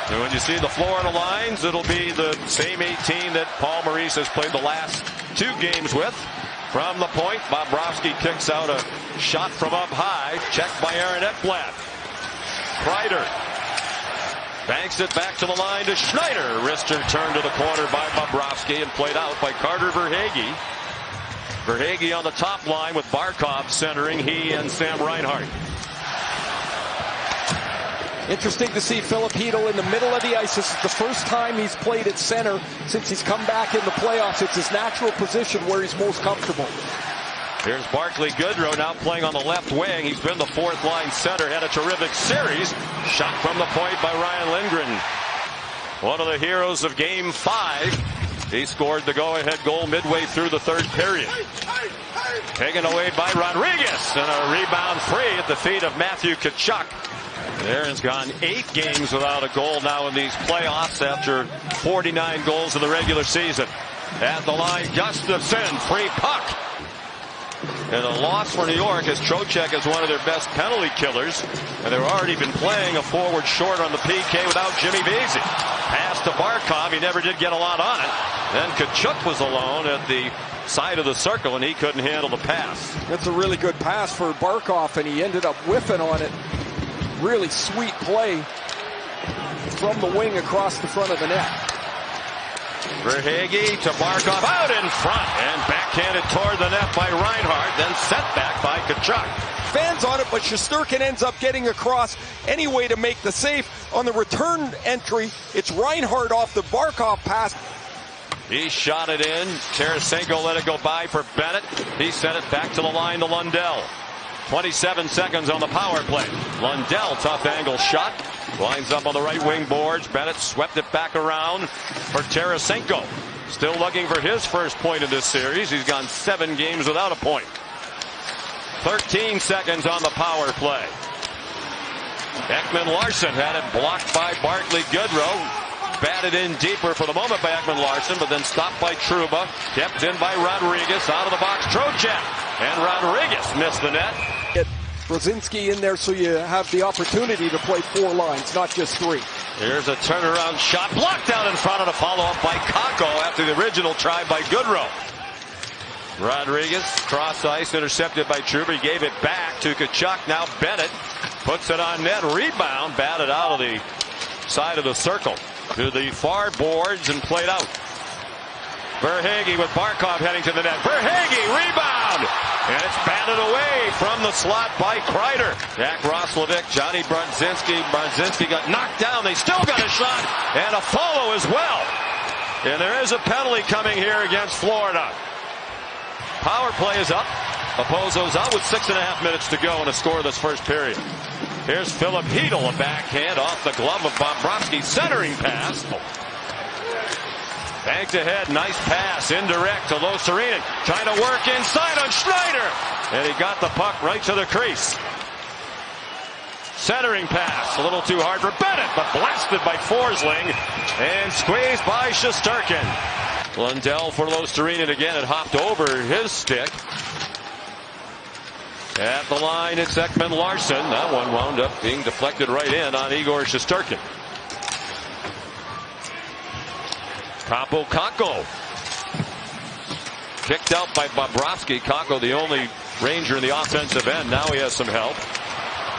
And when you see the Florida lines, it'll be the same 18 that Paul Maurice has played the last 2 games with. From the point, Bobrovsky kicks out a shot from up high, checked by Aaron Ekblad. Kreider banks it back to the line to Schneider. Wrister turned to the corner by Bobrovsky and played out by Carter Verhaeghe. Verhaeghe on the top line with Barkov centering, he and Sam Reinhart. Interesting to see Filip Chytil in the middle of the ice. This is the first time he's played at center since he's come back in the playoffs. It's his natural position where he's most comfortable. Here's Barclay Goodrow now playing on the left wing. He's been the 4th line center, had a terrific series. Shot from the point by Ryan Lindgren. One of the heroes of Game 5. He scored the go-ahead goal midway through the 3rd period. Taken away by Rodriguez, and a rebound free at the feet of Matthew Tkachuk. Aaron's gone 8 games without a goal now in these playoffs after 49 goals in the regular season. At the line, Gustafson, free puck. And a loss for New York as Trocheck is one of their best penalty killers. And they've already been playing a forward short on the PK without Jimmy Vesey. Pass to Barkov, he never did get a lot on it. Then Tkachuk was alone at the side of the circle and he couldn't handle the pass. That's a really good pass for Barkov and he ended up whiffing on it. Really sweet play from the wing across the front of the net. Verhaeghe to Barkov out in front and backhanded toward the net by Reinhart, then sent back by Tkachuk. Fans on it, but Shesterkin ends up getting across anyway to make the save. On the return entry, it's Reinhart off the Barkov pass. He shot it in. Tarasenko let it go by for Bennett. He sent it back to the line to Lundell. 27 seconds on the power play. Lundell, tough angle shot. Lines up on the right wing boards. Bennett swept it back around for Tarasenko. Still looking for his first point in this series. He's gone 7 games without a point. 13 seconds on the power play. Ekman-Larsson had it blocked by Barclay Goodrow. Batted in deeper for the moment by Ekman-Larsson, but then stopped by Trouba. Kept in by Rodriguez. Out of the box, Trocheck. And Rodriguez missed the net. Get Brzezinski in there so you have the opportunity to play 4 lines, not just 3. Here's a turnaround shot. Blocked out in front of the follow-up by Kakko after the original try by Goodrow. Rodriguez, cross ice, intercepted by Trouba. He gave it back to Tkachuk. Now Bennett puts it on net. Rebound, batted out of the side of the circle to the far boards and played out. Verhaeghe with Barkov heading to the net. Verhaeghe, rebound! And it's batted away from the slot by Kreider. Jack Roslovic, Johnny Brzezinski. Brzezinski got knocked down. They still got a shot and a follow as well. And there is a penalty coming here against Florida. Power play is up. Opozo's out with 6.5 minutes to go in a scoreless first period. Here's Filip Chytil, a backhand off the glove of Bobrovsky. Centering pass. Banked ahead, nice pass, indirect to Loserinen. Trying to work inside on Schneider. And he got the puck right to the crease. Centering pass, a little too hard for Bennett, but blasted by Forsling. And squeezed by Shesterkin. Lundell for Loserinen again. It hopped over his stick. At the line, it's Ekman-Larsson. That one wound up being deflected right in on Igor Shesterkin. Kaapo Kakko. Kicked out by Bobrovsky. Kakko, the only Ranger in the offensive end. Now he has some help.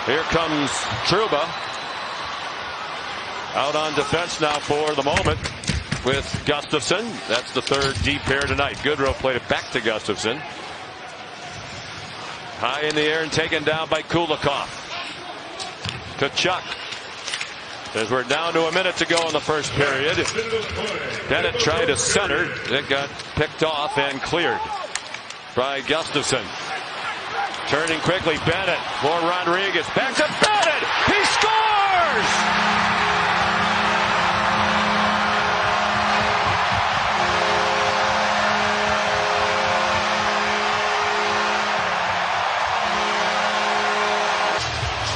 Here comes Trouba. Out on defense now for the moment with Gustafson. That's the 3rd deep pair tonight. Goodrow played it back to Gustafson. High in the air and taken down by Kulikov. Tkachuk. As we're down to a minute to go in the first period. Bennett tried to center. It got picked off and cleared by Gustafson. Turning quickly, Bennett for Rodriguez. Back to Bennett. He scores!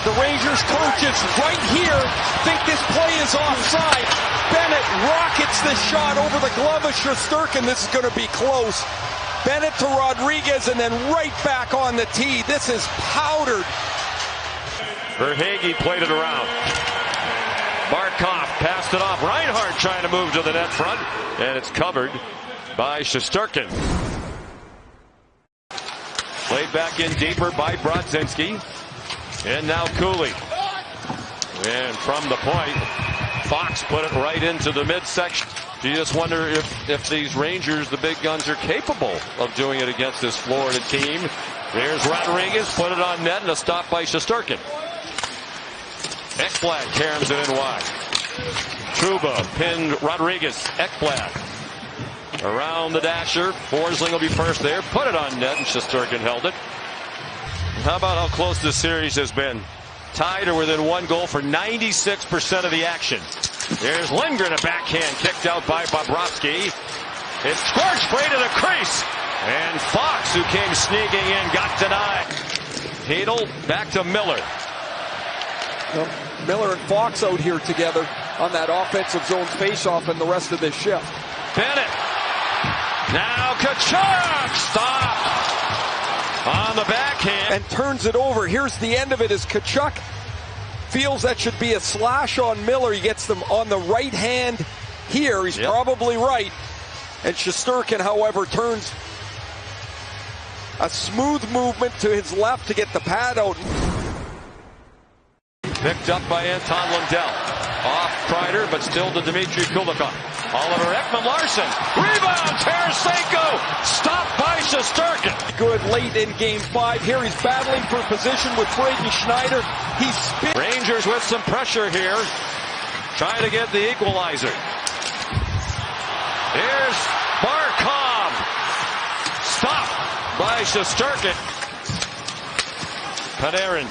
The Rangers coaches right here think this play is offside. Bennett rockets this shot over the glove of Shesterkin. This is going to be close. Bennett to Rodriguez and then right back on the tee. This is powdered. Verhaeghe played it around. Barkov passed it off. Reinhart trying to move to the net front, and it's covered by Shesterkin. Played back in deeper by Brodzinski. And now Cooley. And from the point, Fox put it right into the midsection. You just wonder if these Rangers, the big guns, are capable of doing it against this Florida team. There's Rodriguez, put it on net, and a stop by Shesterkin. Ekblad caroms it in wide. Trouba pinned Rodriguez. Ekblad around the dasher. Forsling will be first there. Put it on net, and Shesterkin held it. How about how close this series has been? Tied or within one goal for 96% of the action. There's Lindgren, a backhand kicked out by Bobrovsky. It's scorched straight to the crease. And Fox, who came sneaking in, got denied. Hedel back to Miller. Well, Miller and Fox out here together on that offensive zone faceoff and the rest of this shift. Bennett. Now Tkachuk stopped on the backhand. And turns it over. Here's the end of it as Tkachuk feels that should be a slash on Miller. He gets them on the right hand here. He's probably right. And Shesterkin, however, turns a smooth movement to his left to get the pad out. Picked up by Anton Lundell. Off Kreider, but still to Dmitry Kulikov. Oliver Ekman-Larsson. Rebound, Tarasenko. Stopped by Shesterkin. Good late in game 5. Here he's battling for position with Braden Schneider. He's spin. Rangers with some pressure here. Trying to get the equalizer. Here's Barkov. Stopped by Shesterkin. Panarin.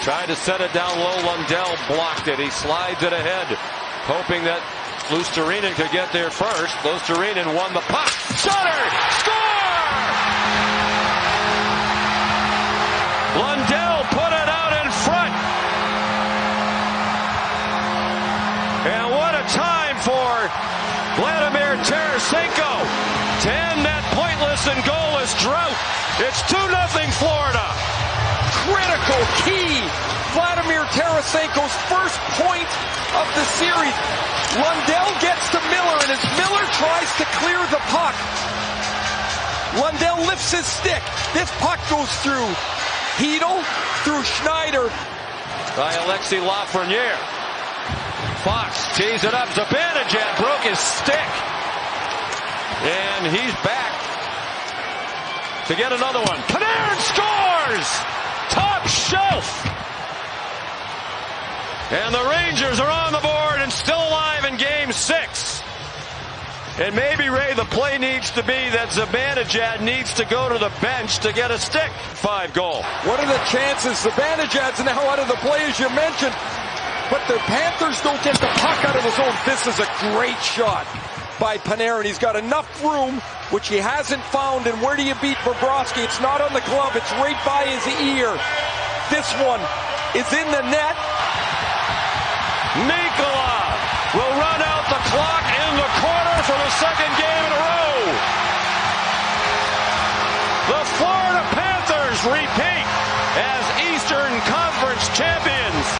Tried to set it down low. Lundell blocked it. He slides it ahead, hoping that Luostarinen could get there first. Luostarinen won the puck. Sutter! Score! Lundell put it out in front. And what a time for Vladimir Tarasenko to end that pointless and goalless drought. It's 2-0 Florida. Critical key. Vladimir Tarasenko's first point of the series. Lundell gets to Miller, and as Miller tries to clear the puck, Lundell lifts his stick. This puck goes through Hedel, through Schneider. By Alexis Lafreniere. Fox tees it up. Zibanejad broke his stick. And he's back to get another one. Panarin scores! Top shelf. And the Rangers are on the board and still alive in game 6. And maybe, Ray, the play needs to be that Zibanejad needs to go to the bench to get a stick. 5 goal. What are the chances? Zibanejad's now out of the play, as you mentioned. But the Panthers don't get the puck out of the zone. This is a great shot by Panarin. He's got enough room, which he hasn't found. And where do you beat Bobrovsky? It's not on the glove. It's right by his ear. This one is in the net. Mikko